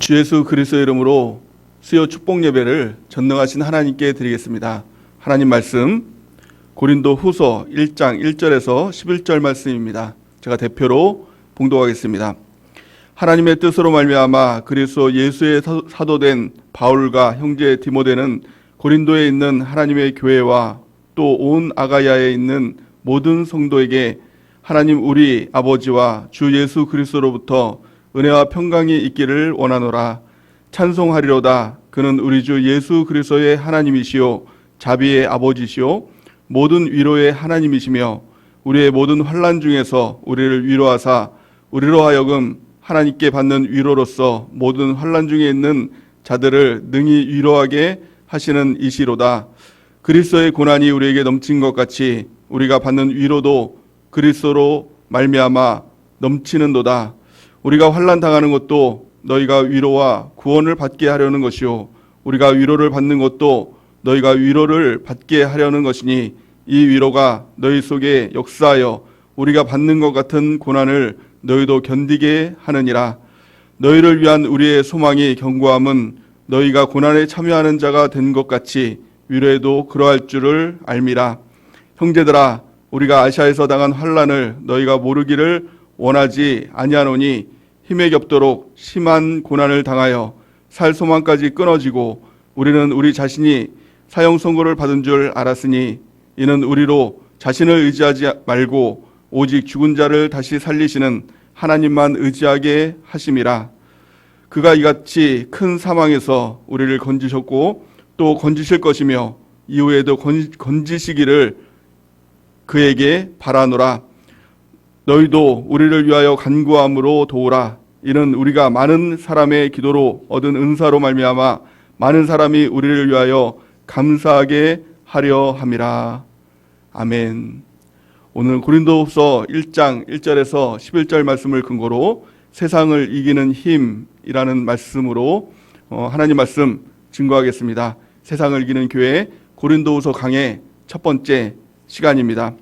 주 예수 그리스도의 이름으로 수요 축복 예배를 전능하신 하나님께 드리겠습니다. 하나님 말씀 고린도 후서 1장 1절에서 11절 말씀입니다. 제가 대표로 봉독하겠습니다. 하나님의 뜻으로 말미암아 그리스도 예수의 사도된 바울과 형제 디모데는 고린도에 있는 하나님의 교회와 또 온 아가야에 있는 모든 성도에게 하나님 우리 아버지와 주 예수 그리스도로부터 은혜와 평강이 있기를 원하노라. 찬송하리로다. 그는 우리 주 예수 그리스도의 하나님이시요 자비의 아버지시요 모든 위로의 하나님이시며 우리의 모든 환난 중에서 우리를 위로하사 우리로 하여금 하나님께 받는 위로로서 모든 환난 중에 있는 자들을 능히 위로하게 하시는 이시로다. 그리스도의 고난이 우리에게 넘친 것 같이 우리가 받는 위로도 그리스도로 말미암아 넘치는도다. 우리가 환난 당하는 것도 너희가 위로와 구원을 받게 하려는 것이요 우리가 위로를 받는 것도 너희가 위로를 받게 하려는 것이니 이 위로가 너희 속에 역사하여 우리가 받는 것 같은 고난을 너희도 견디게 하느니라. 너희를 위한 우리의 소망이 견고함은 너희가 고난에 참여하는 자가 된 것 같이 위로에도 그러할 줄을 알미라. 형제들아, 우리가 아시아에서 당한 환난을 너희가 모르기를 원하지 아니하노니 힘에 겹도록 심한 고난을 당하여 살 소망까지 끊어지고 우리는 우리 자신이 사형 선고를 받은 줄 알았으니 이는 우리로 자신을 의지하지 말고 오직 죽은 자를 다시 살리시는 하나님만 의지하게 하심이라. 그가 이같이 큰 사망에서 우리를 건지셨고 또 건지실 것이며 이후에도 건지시기를 그에게 바라노라. 너희도 우리를 위하여 간구함으로 도우라. 이는 우리가 많은 사람의 기도로 얻은 은사로 말미암아 많은 사람이 우리를 위하여 감사하게 하려 함이라. 아멘. 오늘 고린도후서 1장 1절에서 11절 말씀을 근거로 세상을 이기는 힘이라는 말씀으로 하나님 말씀 증거하겠습니다. 세상을 이기는 교회 고린도후서 강의 첫 번째 시간입니다.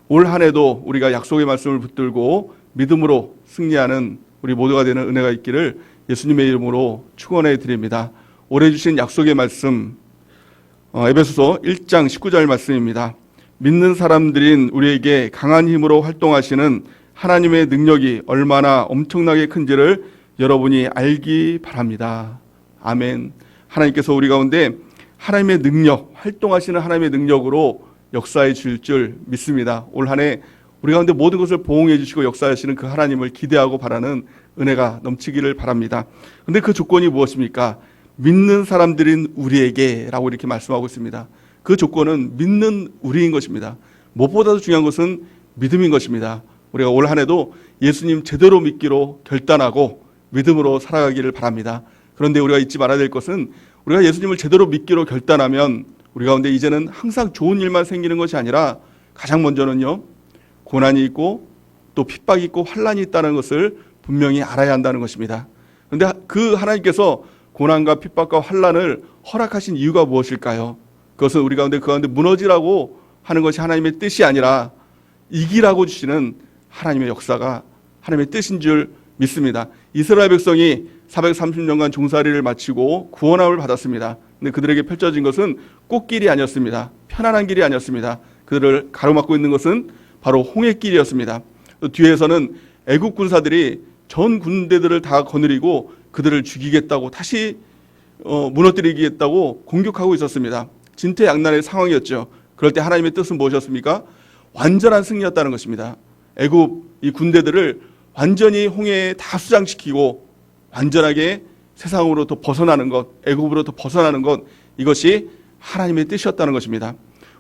올 한 해도 우리가 약속의 말씀을 붙들고 믿음으로 승리하는 우리 모두가 되는 은혜가 있기를 예수님의 이름으로 축원해 드립니다. 올해 주신 약속의 말씀 에베소서 1장 19절 말씀입니다. 믿는 사람들인 우리에게 강한 힘으로 활동하시는 하나님의 능력이 얼마나 엄청나게 큰지를 여러분이 알기 바랍니다. 아멘. 하나님께서 우리 가운데 하나님의 능력, 활동하시는 하나님의 능력으로 역사해 줄 줄 믿습니다. 올 한 해 우리 가운데 모든 것을 보응해 주시고 역사하시는 그 하나님을 기대하고 바라는 은혜가 넘치기를 바랍니다. 그런데 그 조건이 무엇입니까? 믿는 사람들인 우리에게 라고 이렇게 말씀하고 있습니다. 그 조건은 믿는 우리인 것입니다. 무엇보다도 중요한 것은 믿음인 것입니다. 우리가 올 한 해도 예수님 제대로 믿기로 결단하고 믿음으로 살아가기를 바랍니다. 그런데 우리가 잊지 말아야 될 것은 우리가 예수님을 제대로 믿기로 결단하면 우리 가운데 이제는 항상 좋은 일만 생기는 것이 아니라 가장 먼저는요, 고난이 있고 또 핍박이 있고 환난이 있다는 것을 분명히 알아야 한다는 것입니다. 그런데 그 하나님께서 고난과 핍박과 환난을 허락하신 이유가 무엇일까요? 그것은 우리 가운데 그 가운데 무너지라고 하는 것이 하나님의 뜻이 아니라 이기라고 주시는 하나님의 역사가 하나님의 뜻인 줄 믿습니다. 이스라엘 백성이 430년간 종살이를 마치고 구원함을 받았습니다. 근데 그들에게 펼쳐진 것은 꽃길이 아니었습니다. 편안한 길이 아니었습니다. 그들을 가로막고 있는 것은 바로 홍해길이었습니다. 또 뒤에서는 애국 군사들이 전 군대들을 다 거느리고 그들을 죽이겠다고 다시 무너뜨리겠다고 공격하고 있었습니다. 진퇴양난의 상황이었죠. 그럴 때 하나님의 뜻은 무엇이었습니까? 완전한 승리였다는 것입니다. 애국 이 군대들을 완전히 홍해에 다 수장시키고 완전하게 세상으로부터 벗어나는 것, 애국으로부터 벗어나는 것, 이것이 하나님의 뜻이었다는 것입니다.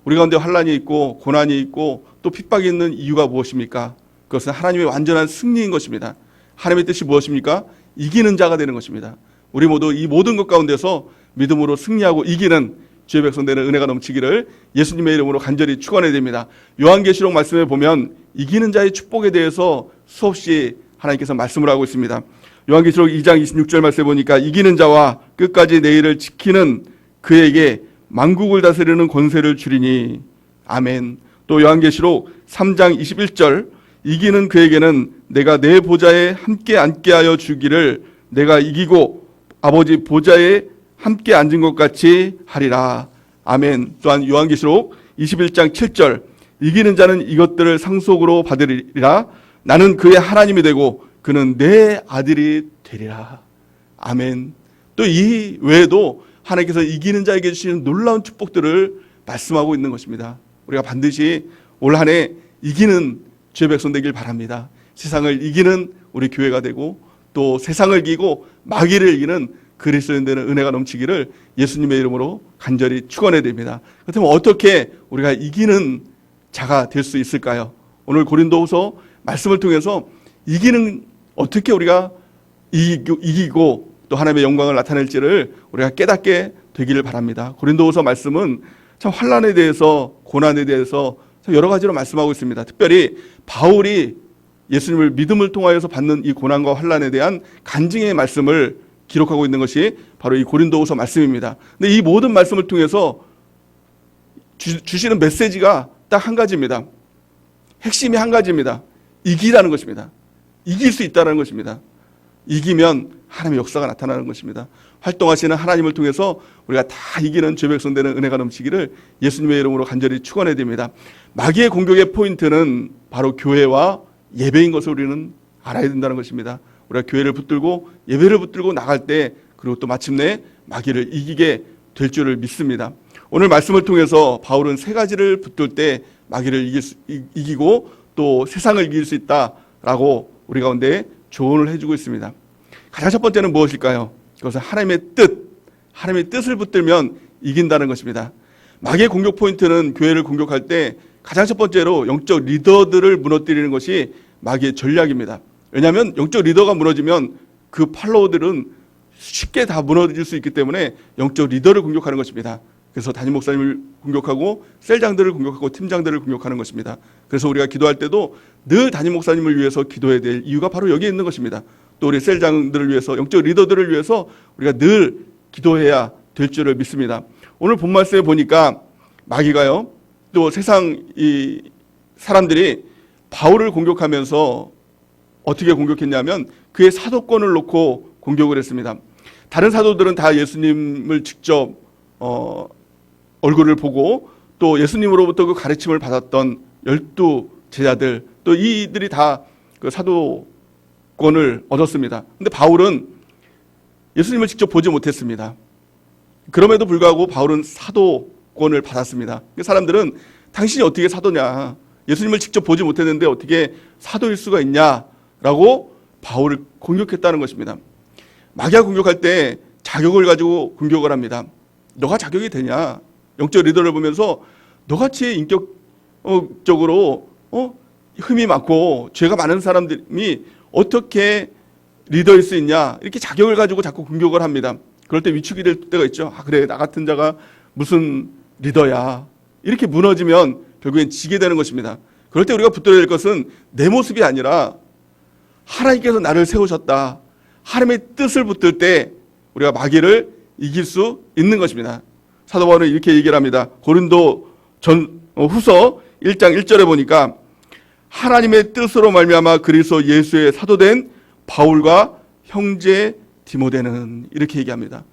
우리 가운데 환난이 있고 고난이 있고 또 핍박이 있는 이유가 무엇입니까? 그것은 하나님의 완전한 승리인 것입니다. 하나님의 뜻이 무엇입니까? 이기는 자가 되는 것입니다. 우리 모두 이 모든 것 가운데서 믿음으로 승리하고 이기는 주의 백성 되는 은혜가 넘치기를 예수님의 이름으로 간절히 축원해야 됩니다. 요한계시록 말씀에 보면 이기는 자의 축복에 대해서 수없이 하나님께서 말씀을 하고 있습니다. 요한계시록 2장 26절 말씀에 보니까 이기는 자와 끝까지 내 일을 지키는 그에게 만국을 다스리는 권세를 주리니. 아멘. 또 요한계시록 3장 21절 이기는 그에게는 내가 내 보좌에 함께 앉게 하여 주기를 내가 이기고 아버지 보좌에 함께 앉은 것 같이 하리라. 아멘. 또한 요한계시록 21장 7절 이기는 자는 이것들을 상속으로 받으리라. 나는 그의 하나님이 되고 그는 내 아들이 되리라. 아멘. 또 이 외에도 하나님께서 이기는 자에게 주시는 놀라운 축복들을 말씀하고 있는 것입니다. 우리가 반드시 올 한 해 이기는 주의 백성 되길 바랍니다. 세상을 이기는 우리 교회가 되고 또 세상을 이기고 마귀를 이기는 그리스도인 되는 은혜가 넘치기를 예수님의 이름으로 간절히 축원해 드립니다. 그렇다면 어떻게 우리가 이기는 자가 될 수 있을까요? 오늘 고린도후서 말씀을 통해서 이기는 어떻게 우리가 이기고 또 하나님의 영광을 나타낼지를 우리가 깨닫게 되기를 바랍니다. 고린도후서 말씀은 참 환난에 대해서 고난에 대해서 여러 가지로 말씀하고 있습니다. 특별히 바울이 예수님을 믿음을 통하여서 받는 이 고난과 환난에 대한 간증의 말씀을 기록하고 있는 것이 바로 이 고린도후서 말씀입니다. 근데 이 모든 말씀을 통해서 주시는 메시지가 딱 한 가지입니다. 핵심이 한 가지입니다. 이기라는 것입니다. 이길 수 있다는 것입니다. 이기면 하나님의 역사가 나타나는 것입니다. 활동하시는 하나님을 통해서 우리가 다 이기는 죄 백성 되는 은혜가 넘치기를 예수님의 이름으로 간절히 축원해야 됩니다. 마귀의 공격의 포인트는 바로 교회와 예배인 것을 우리는 알아야 된다는 것입니다. 우리가 교회를 붙들고 예배를 붙들고 나갈 때 그리고 또 마침내 마귀를 이기게 될 줄을 믿습니다. 오늘 말씀을 통해서 바울은 세 가지를 붙들 때 마귀를 이기고 또 세상을 이길 수 있다라고 우리 가운데 조언을 해주고 있습니다. 가장 첫 번째는 무엇일까요? 그것은 하나님의 뜻을 붙들면 이긴다는 것입니다. 마귀의 공격 포인트는 교회를 공격할 때 가장 첫 번째로 영적 리더들을 무너뜨리는 것이 마귀의 전략입니다. 왜냐하면 영적 리더가 무너지면 그 팔로워들은 쉽게 다 무너질 수 있기 때문에 영적 리더를 공격하는 것입니다. 그래서 담임 목사님을 공격하고 셀장들을 공격하고 팀장들을 공격하는 것입니다. 그래서 우리가 기도할 때도 늘 담임 목사님을 위해서 기도해야 될 이유가 바로 여기에 있는 것입니다. 또 우리 셀장들을 위해서 영적 리더들을 위해서 우리가 늘 기도해야 될 줄을 믿습니다. 오늘 본 말씀에 보니까 마귀가요 또 세상 이 사람들이 바울을 공격하면서 어떻게 공격했냐면 그의 사도권을 놓고 공격을 했습니다. 다른 사도들은 다 예수님을 직접 얼굴을 보고 또 예수님으로부터 그 가르침을 받았던 12 제자들 또 이들이 다 그 사도권을 얻었습니다. 근데 바울은 예수님을 직접 보지 못했습니다. 그럼에도 불구하고 바울은 사도권을 받았습니다. 사람들은 당신이 어떻게 사도냐, 예수님을 직접 보지 못했는데 어떻게 사도일 수가 있냐라고 바울을 공격했다는 것입니다. 마귀가 공격할 때 자격을 가지고 공격을 합니다. 너가 자격이 되냐? 영적 리더를 보면서 너같이 인격적으로 흠이 많고 죄가 많은 사람들이 어떻게 리더일 수 있냐? 이렇게 자격을 가지고 자꾸 공격을 합니다. 그럴 때 위축이 될 때가 있죠. 그래, 나 같은 자가 무슨 리더야. 이렇게 무너지면 결국엔 지게 되는 것입니다. 그럴 때 우리가 붙들어야 될 것은 내 모습이 아니라 하나님께서 나를 세우셨다. 하나님의 뜻을 붙들 때 우리가 마귀를 이길 수 있는 것입니다. 사도 바울은 이렇게 얘기를 합니다. 고린도 후서 1장 1절에 보니까 하나님의 뜻으로 말미암아 그리스도 예수의 사도된 바울과 형제 디모데는 이렇게 얘기합니다.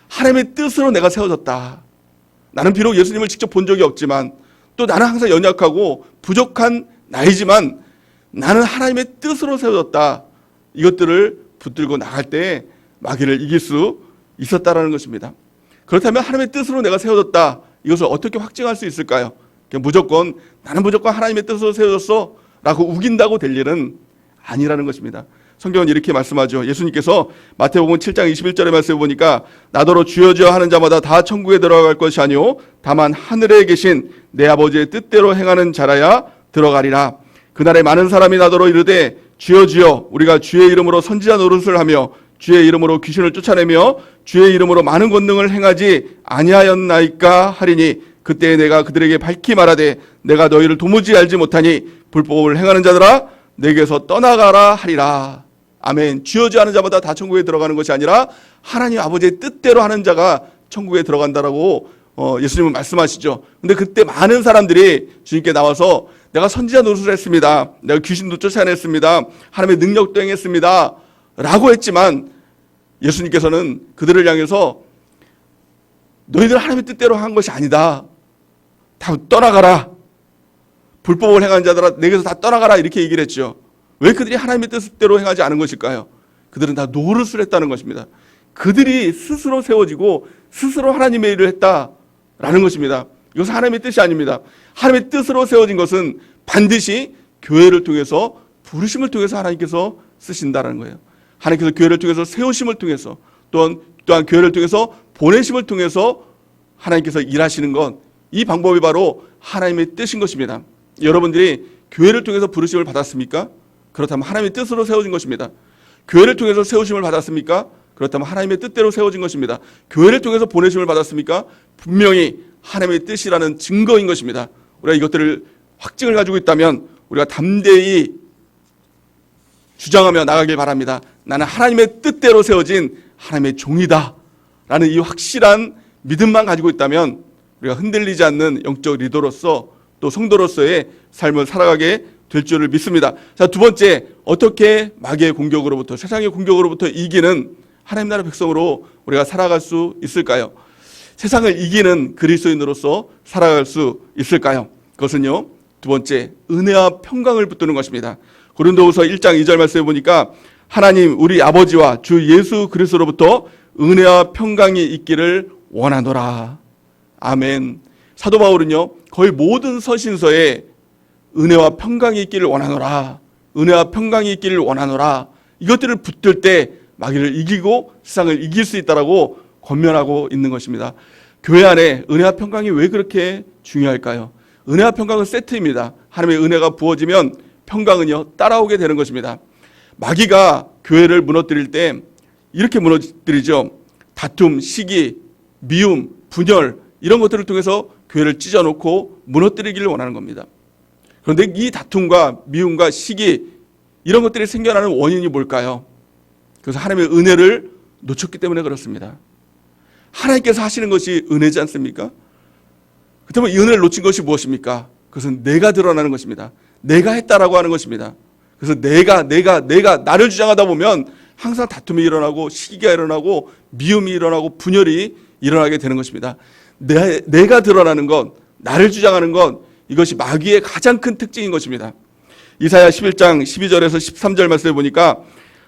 하나님의 뜻으로 내가 세워졌다. 나는 비록 예수님을 직접 본 적이 없지만 또 나는 항상 연약하고 부족한 나이지만 나는 하나님의 뜻으로 세워졌다. 이것들을 붙들고 나갈 때 마귀를 이길 수 있었다라는 것입니다. 그렇다면 하나님의 뜻으로 내가 세워졌다. 이것을 어떻게 확증할 수 있을까요? 나는 무조건 하나님의 뜻으로 세워졌어 라고 우긴다고 될 일은 아니라는 것입니다. 성경은 이렇게 말씀하죠. 예수님께서 마태복음 7장 21절의 말씀을 보니까 나더러 주여 주여 하는 자마다 다 천국에 들어갈 것이 아니오 다만 하늘에 계신 내 아버지의 뜻대로 행하는 자라야 들어가리라. 그날에 많은 사람이 나더러 이르되 주여 주여 우리가 주의 이름으로 선지자 노릇을 하며 주의 이름으로 귀신을 쫓아내며 주의 이름으로 많은 권능을 행하지 아니하였나이까 하리니 그때 내가 그들에게 밝히 말하되 내가 너희를 도무지 알지 못하니 불법을 행하는 자들아 내게서 떠나가라 하리라. 아멘. 주여 주여 하는 자마다 다 천국에 들어가는 것이 아니라 하나님 아버지의 뜻대로 하는 자가 천국에 들어간다라고 예수님은 말씀하시죠. 근데 그때 많은 사람들이 주님께 나와서 내가 선지자 노릇을 했습니다. 내가 귀신도 쫓아냈습니다. 하나님의 능력도 행했습니다. 라고 했지만 예수님께서는 그들을 향해서 너희들 하나님의 뜻대로 한 것이 아니다. 다 떠나가라. 불법을 행한 자들아 내게서 다 떠나가라. 이렇게 얘기를 했죠. 왜 그들이 하나님의 뜻대로 행하지 않은 것일까요? 그들은 다 노릇을 했다는 것입니다. 그들이 스스로 세워지고 스스로 하나님의 일을 했다라는 것입니다. 이것은 하나님의 뜻이 아닙니다. 하나님의 뜻으로 세워진 것은 반드시 교회를 통해서 부르심을 통해서 하나님께서 쓰신다는 거예요. 하나님께서 교회를 통해서 세우심을 통해서 또한 교회를 통해서 보내심을 통해서 하나님께서 일하시는 것, 이 방법이 바로 하나님의 뜻인 것입니다. 여러분들이 교회를 통해서 부르심을 받았습니까? 그렇다면 하나님의 뜻으로 세워진 것입니다. 교회를 통해서 세우심을 받았습니까? 그렇다면 하나님의 뜻대로 세워진 것입니다. 교회를 통해서 보내심을 받았습니까? 분명히 하나님의 뜻이라는 증거인 것입니다. 우리가 이것들을 확증을 가지고 있다면 우리가 담대히 주장하며 나가길 바랍니다. 나는 하나님의 뜻대로 세워진 하나님의 종이다 라는 이 확실한 믿음만 가지고 있다면 우리가 흔들리지 않는 영적 리더로서 또 성도로서의 삶을 살아가게 될 줄을 믿습니다. 자, 두 번째, 어떻게 마귀의 공격으로부터, 세상의 공격으로부터 이기는 하나님 나라 백성으로 우리가 살아갈 수 있을까요? 세상을 이기는 그리스도인으로서 살아갈 수 있을까요? 그것은요, 두 번째, 은혜와 평강을 붙드는 것입니다. 고린도후서 1장 2절 말씀에 보니까 하나님 우리 아버지와 주 예수 그리스도로부터 은혜와 평강이 있기를 원하노라. 아멘. 사도 바울은요, 거의 모든 서신서에 은혜와 평강이 있기를 원하노라, 은혜와 평강이 있기를 원하노라, 이것들을 붙들 때 마귀를 이기고 세상을 이길 수 있다라고 권면하고 있는 것입니다. 교회 안에 은혜와 평강이 왜 그렇게 중요할까요? 은혜와 평강은 세트입니다. 하나님의 은혜가 부어지면 평강은요 따라오게 되는 것입니다. 마귀가 교회를 무너뜨릴 때 이렇게 무너뜨리죠. 다툼, 시기, 미움, 분열 이런 것들을 통해서 교회를 찢어놓고 무너뜨리기를 원하는 겁니다. 그런데 이 다툼과 미움과 시기 이런 것들이 생겨나는 원인이 뭘까요? 그래서 하나님의 은혜를 놓쳤기 때문에 그렇습니다. 하나님께서 하시는 것이 은혜지 않습니까? 그렇다면 이 은혜를 놓친 것이 무엇입니까? 그것은 내가 드러나는 것입니다. 내가 했다라고 하는 것입니다. 그래서 내가 나를 주장하다 보면 항상 다툼이 일어나고 시기가 일어나고 미움이 일어나고 분열이 일어나게 되는 것입니다. 내가 드러나는 것, 나를 주장하는 것, 이것이 마귀의 가장 큰 특징인 것입니다. 이사야 11장 12절에서 13절 말씀에 보니까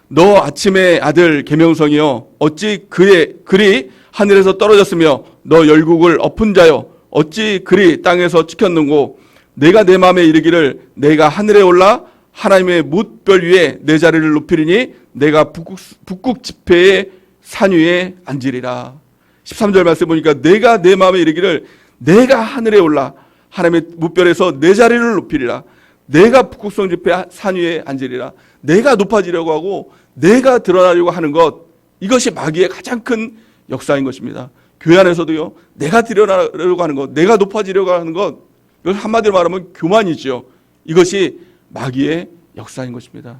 너 아침의 아들 계명성이여 어찌 그리 하늘에서 떨어졌으며 너 열국을 엎은 자여 어찌 그리 땅에서 찍혔는고 내가 내 마음에 이르기를 내가 하늘에 올라 하나님의 뭇별 위에 내 자리를 높이리니 내가 북극 지폐의 산 위에 앉으리라. 13절 말씀 보니까 내가 내 마음에 이르기를 내가 하늘에 올라 하나님의 뭇별에서 내 자리를 높이리라. 내가 북극성 지폐 산 위에 앉으리라. 내가 높아지려고 하고 내가 드러나려고 하는 것, 이것이 마귀의 가장 큰 역사인 것입니다. 교회 안에서도요, 내가 드러나려고 하는 것, 내가 높아지려고 하는 것, 이걸 한마디로 말하면 교만이죠. 이것이 마귀의 역사인 것입니다.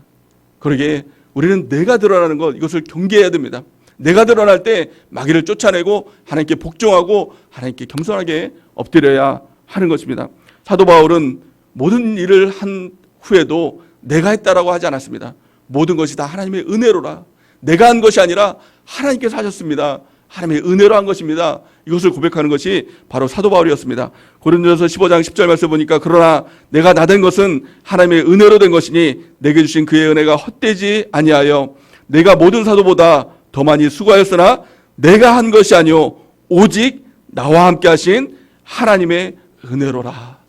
그러기에 우리는 내가 드러나는 것, 이것을 경계해야 됩니다. 내가 드러날 때 마귀를 쫓아내고 하나님께 복종하고 하나님께 겸손하게 엎드려야 하는 것입니다. 사도 바울은 모든 일을 한 후에도 내가 했다라고 하지 않았습니다. 모든 것이 다 하나님의 은혜로라. 내가 한 것이 아니라 하나님께서 하셨습니다. 하나님의 은혜로 한 것입니다. 이것을 고백하는 것이 바로 사도 바울이었습니다. 고린도전서 15장 10절 말씀 보니까 그러나 내가 나된 것은 하나님의 은혜로 된 것이니 내게 주신 그의 은혜가 헛되지 아니하여 내가 모든 사도보다 더 많이 수고하였으나 내가 한 것이 아니요 오직 나와 함께 하신 하나님의 은혜로라.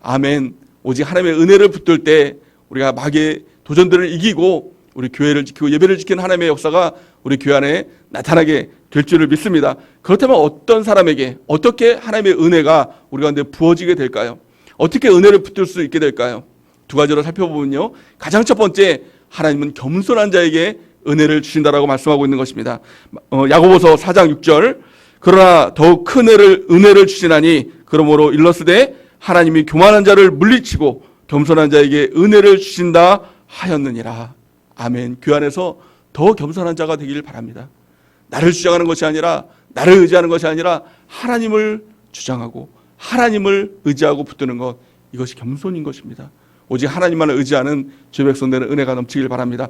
아멘. 오직 하나님의 은혜를 붙들 때 우리가 마귀의 도전들을 이기고 우리 교회를 지키고 예배를 지키는 하나님의 역사가 우리 교회 안에 나타나게 될 줄을 믿습니다. 그렇다면 어떤 사람에게 어떻게 하나님의 은혜가 우리 가운데 부어지게 될까요? 어떻게 은혜를 붙들 수 있게 될까요? 두 가지로 살펴보면요, 가장 첫 번째, 하나님은 겸손한 자에게 은혜를 주신다라고 말씀하고 있는 것입니다. 야고보서 4장 6절 그러나 더욱 큰 은혜를 주시나니 그러므로 일러스되 하나님이 교만한 자를 물리치고 겸손한 자에게 은혜를 주신다 하였느니라. 아멘. 교회 안에서 더 겸손한 자가 되기를 바랍니다. 나를 주장하는 것이 아니라, 나를 의지하는 것이 아니라 하나님을 주장하고 하나님을 의지하고 붙드는 것, 이것이 겸손인 것입니다. 오직 하나님만을 의지하는 주의 백성들은 은혜가 넘치길 바랍니다.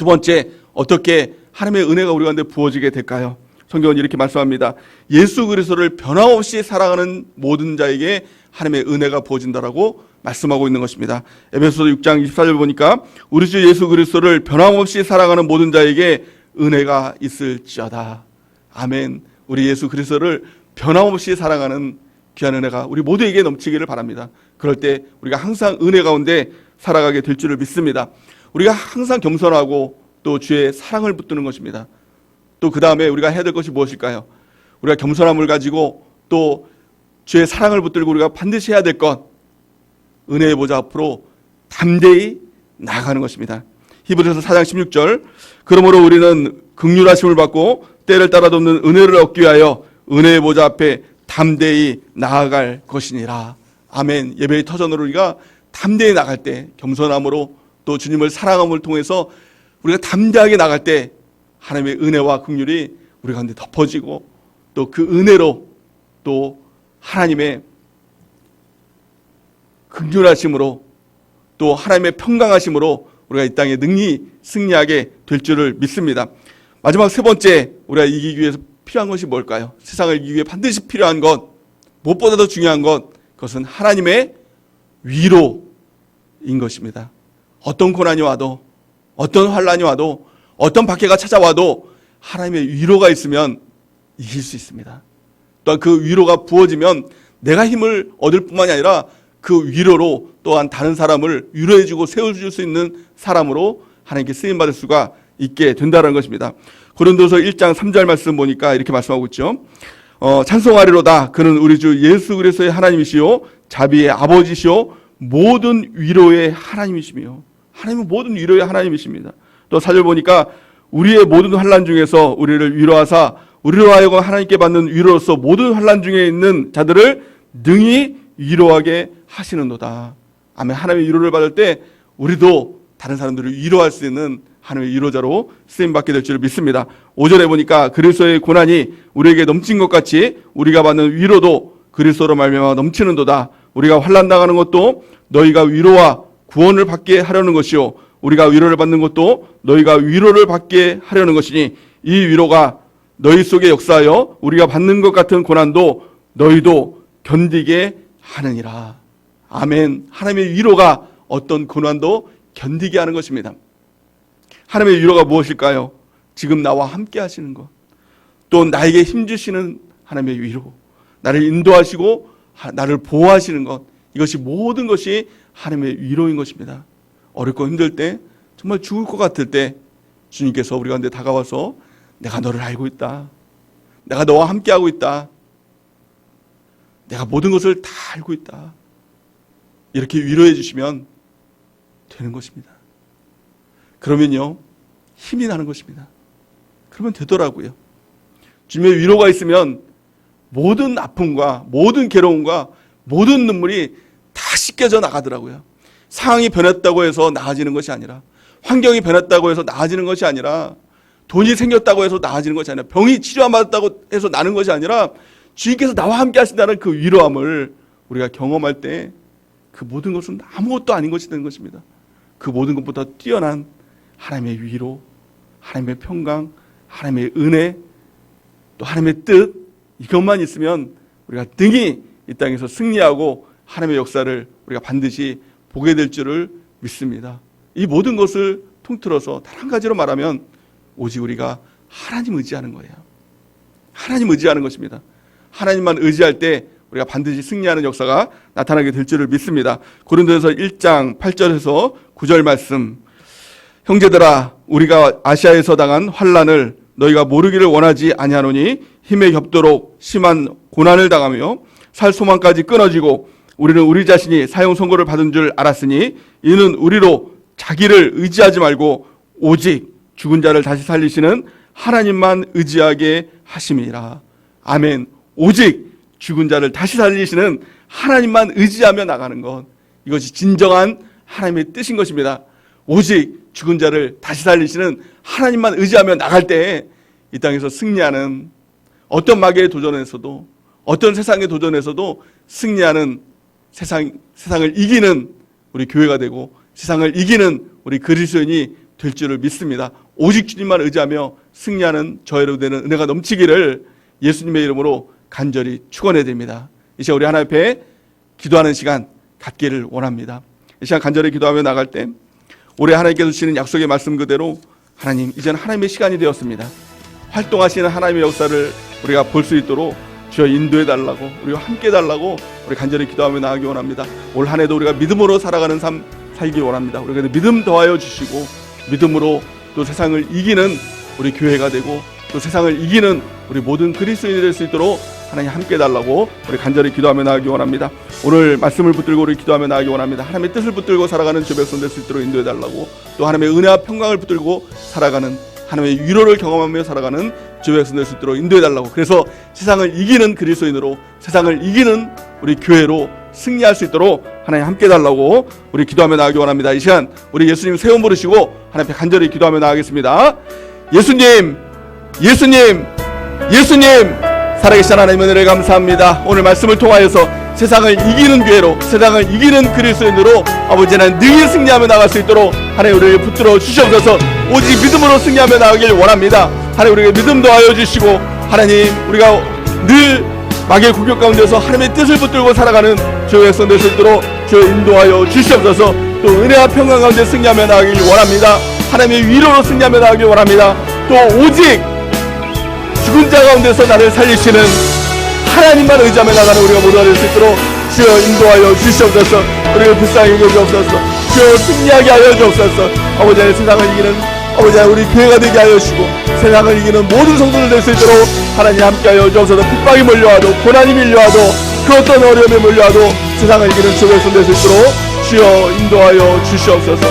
두 번째, 어떻게 하나님의 은혜가 우리 가운데 부어지게 될까요? 성경은 이렇게 말씀합니다. 예수 그리스도를 변함없이 사랑하는 모든 자에게 하나님의 은혜가 부어진다라고 말씀하고 있는 것입니다. 에베소서 6장 24절 보니까 우리 주 예수 그리스도를 변함없이 사랑하는 모든 자에게 은혜가 있을지어다. 아멘. 우리 예수 그리스도를 변함없이 사랑하는 귀한 은혜가 우리 모두에게 넘치기를 바랍니다. 그럴 때 우리가 항상 은혜 가운데 살아가게 될 줄을 믿습니다. 우리가 항상 겸손하고 또 주의 사랑을 붙드는 것입니다. 또 그 다음에 우리가 해야 될 것이 무엇일까요? 우리가 겸손함을 가지고 또 주의 사랑을 붙들고 우리가 반드시 해야 될 것, 은혜의 보좌 앞으로 담대히 나아가는 것입니다. 히브리서 4장 16절, 그러므로 우리는 긍휼하심을 받고 때를 따라 돕는 은혜를 얻기 위하여 은혜의 보좌 앞에 담대히 나아갈 것이니라. 아멘. 예배의 터전으로 우리가 담대히 나갈 때, 겸손함으로 또 주님을 사랑함을 통해서 우리가 담대하게 나갈 때 하나님의 은혜와 긍휼이 우리 가운데 덮어지고 또 그 은혜로 또 하나님의 긍휼하심으로 또 하나님의 평강하심으로 우리가 이 땅에 능히 승리하게 될 줄을 믿습니다. 마지막 세 번째, 우리가 이기기 위해서 필요한 것이 뭘까요? 세상을 이기기 위해 반드시 필요한 것, 무엇보다도 중요한 것, 그것은 하나님의 위로인 것입니다. 어떤 고난이 와도, 어떤 환난이 와도, 어떤 박해가 찾아와도 하나님의 위로가 있으면 이길 수 있습니다. 또한 그 위로가 부어지면 내가 힘을 얻을 뿐만이 아니라 그 위로로 또한 다른 사람을 위로해주고 세워줄 수 있는 사람으로 하나님께 쓰임받을 수가 있게 된다는 것입니다. 고린도서 1장 3절 말씀 보니까 이렇게 말씀하고 있죠. 찬송하리로다. 그는 우리 주 예수 그리스도의 하나님이시요 자비의 아버지시요 모든 위로의 하나님이시며, 하나님은 모든 위로의 하나님이십니다. 또 4절 보니까 우리의 모든 환난 중에서 우리를 위로하사 우리로 하여금 하나님께 받는 위로로서 모든 환난 중에 있는 자들을 능히 위로하게 하시는도다. 아멘. 하나님의 위로를 받을 때 우리도 다른 사람들을 위로할 수 있는 하나님의 위로자로 쓰임받게 될 줄 믿습니다. 5절에 보니까 그리스도의 고난이 우리에게 넘친 것 같이 우리가 받는 위로도 그리스도로 말미암아 넘치는도다. 우리가 환난 당하는 것도 너희가 위로와 구원을 받게 하려는 것이요 우리가 위로를 받는 것도 너희가 위로를 받게 하려는 것이니 이 위로가 너희 속에 역사하여 우리가 받는 것 같은 고난도 너희도 견디게 하느니라. 아멘. 하나님의 위로가 어떤 고난도 견디게 하는 것입니다. 하나님의 위로가 무엇일까요? 지금 나와 함께 하시는 것, 또 나에게 힘주시는 하나님의 위로, 나를 인도하시고 나를 보호하시는 것, 이것이 모든 것이 하나님의 위로인 것입니다. 어렵고 힘들 때, 정말 죽을 것 같을 때 주님께서 우리 가운데 다가와서 내가 너를 알고 있다, 내가 너와 함께하고 있다, 내가 모든 것을 다 알고 있다, 이렇게 위로해 주시면 되는 것입니다. 그러면요 힘이 나는 것입니다. 그러면 되더라고요. 주님의 위로가 있으면 모든 아픔과 모든 괴로움과 모든 눈물이 다 씻겨져 나가더라고요. 상황이 변했다고 해서 나아지는 것이 아니라, 환경이 변했다고 해서 나아지는 것이 아니라, 돈이 생겼다고 해서 나아지는 것이 아니라, 병이 치료받았다고 해서 나는 것이 아니라 주님께서 나와 함께 하신다는 그 위로함을 우리가 경험할 때 그 모든 것은 아무것도 아닌 것이 되는 것입니다. 그 모든 것보다 뛰어난 하나님의 위로, 하나님의 평강, 하나님의 은혜, 또 하나님의 뜻, 이것만 있으면 우리가 능히 이 땅에서 승리하고 하나님의 역사를 우리가 반드시 보게 될 줄을 믿습니다. 이 모든 것을 통틀어서 단 한 가지로 말하면 오직 우리가 하나님 의지하는 거예요. 하나님 의지하는 것입니다. 하나님만 의지할 때 우리가 반드시 승리하는 역사가 나타나게 될 줄을 믿습니다. 고린도전서 1장 8절에서 9절 말씀, 형제들아 우리가 아시아에서 당한 환난을 너희가 모르기를 원하지 아니하노니 힘에 겹도록 심한 고난을 당하며 살 소망까지 끊어지고 우리는 우리 자신이 사형 선고를 받은 줄 알았으니 이는 우리로 자기를 의지하지 말고 오직 죽은 자를 다시 살리시는 하나님만 의지하게 하심이라. 아멘. 오직 죽은 자를 다시 살리시는 하나님만 의지하며 나가는 것, 이것이 진정한 하나님의 뜻인 것입니다. 오직 죽은 자를 다시 살리시는 하나님만 의지하며 나갈 때 이 땅에서 승리하는, 어떤 마귀의 도전에서도 어떤 세상의 도전에서도 승리하는, 세상을 이기는 우리 교회가 되고 세상을 이기는 우리 그리스도인이 될 줄을 믿습니다. 오직 주님만 의지하며 승리하는 저희로 되는 은혜가 넘치기를 예수님의 이름으로 간절히 축원해 드립니다. 이 시간 우리 하나님 앞에 기도하는 시간 갖기를 원합니다. 이 시간 간절히 기도하며 나갈 때 올해 하나님께서 주시는 약속의 말씀 그대로 하나님, 이제는 하나님의 시간이 되었습니다. 활동하시는 하나님의 역사를 우리가 볼 수 있도록 주여 인도해 달라고, 우리와 함께 해달라고 우리 간절히 기도하며 나가기 원합니다. 올 한 해도 우리가 믿음으로 살아가는 삶 살기 원합니다. 우리가 믿음 더하여 주시고 믿음으로 또 세상을 이기는 우리 교회가 되고 또 세상을 이기는 우리 모든 그리스도인이 될 수 있도록 하나님 함께 해달라고 우리 간절히 기도하며 나가기 원합니다. 오늘 말씀을 붙들고 우리 기도하며 나가기 원합니다. 하나님의 뜻을 붙들고 살아가는 주 백성 될 수 있도록 인도해 달라고, 또 하나님의 은혜와 평강을 붙들고 살아가는, 하나님의 위로를 경험하며 살아가는 주 백성 될 수 있도록 인도해 달라고, 그래서 세상을 이기는 그리스도인으로, 세상을 이기는 우리 교회로 승리할 수 있도록 하나님 함께 해달라고 우리 기도하며 나가기 원합니다. 이 시간 우리 예수님 세 번 부르시고 하나님 앞에 간절히 기도하며 나가겠습니다. 예수님, 예수님, 예수님, 살아계신 하나님의 은혜를 감사합니다. 오늘 말씀을 통하여서 세상을 이기는 교회로, 세상을 이기는 그리스도인으로 아버지 하나님 능히 승리하며 나갈 수 있도록 하나님 우리를 붙들어 주시옵소서. 오직 믿음으로 승리하며 나가길 원합니다. 하나님 우리에게 믿음 더하여 주시고, 하나님 우리가 늘 마귀의 공격 가운데서 하나님의 뜻을 붙들고 살아가는 주의 백성 될 수 있도록 주여 인도하여 주시옵소서. 또 은혜와 평강 가운데 승리하며 나가길 원합니다. 하나님의 위로로 승리하며 나가길 원합니다. 또 오직 죽은 자 가운데서 나를 살리시는 하나님만 의지하며 나가는 우리가 모두가 될 수 있도록 주여 인도하여 주시옵소서. 우리를 불쌍히 여기옵소서. 주여 승리하게 하여 주옵소서. 아버지 하나님 세상을 이기는 아버지 하나님 우리 교회가 되게 하여 주시고, 세상을 이기는 모든 성도들 될 수 있도록 하나님 함께하여 주옵소서. 핍박이 몰려와도, 고난이 밀려와도, 그 어떤 어려움이 몰려와도 세상을 이기는 주 백성 될 수 있도록 주여 인도하여 주시옵소서.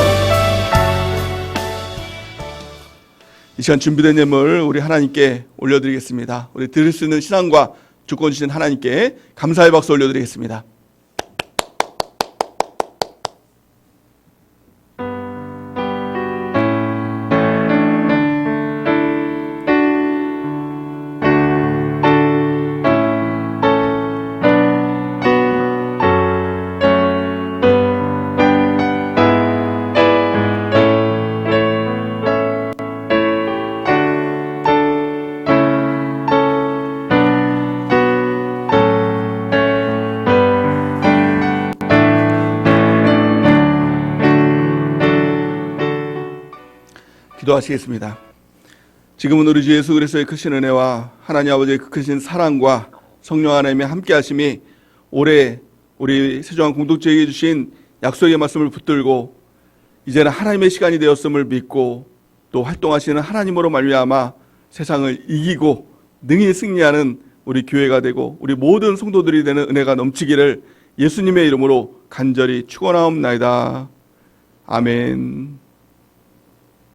이 시간 준비된 예물 우리 하나님께 올려드리겠습니다. 우리 드릴 수 있는 신앙과 주권 주신 하나님께 감사의 박수 올려드리겠습니다. 기도하시겠습니다. 지금은 우리 주 예수 그리스도의 크신 은혜와 하나님 아버지의 그 크신 사랑과 성령 하나님의 함께 하심이 올해 우리 세종한 공동체에게 주신 약속의 말씀을 붙들고 이제는 하나님의 시간이 되었음을 믿고 또 활동하시는 하나님으로 말미암아 세상을 이기고 능히 승리하는 우리 교회가 되고 우리 모든 성도들이 되는 은혜가 넘치기를 예수님의 이름으로 간절히 축원하옵나이다. 아멘.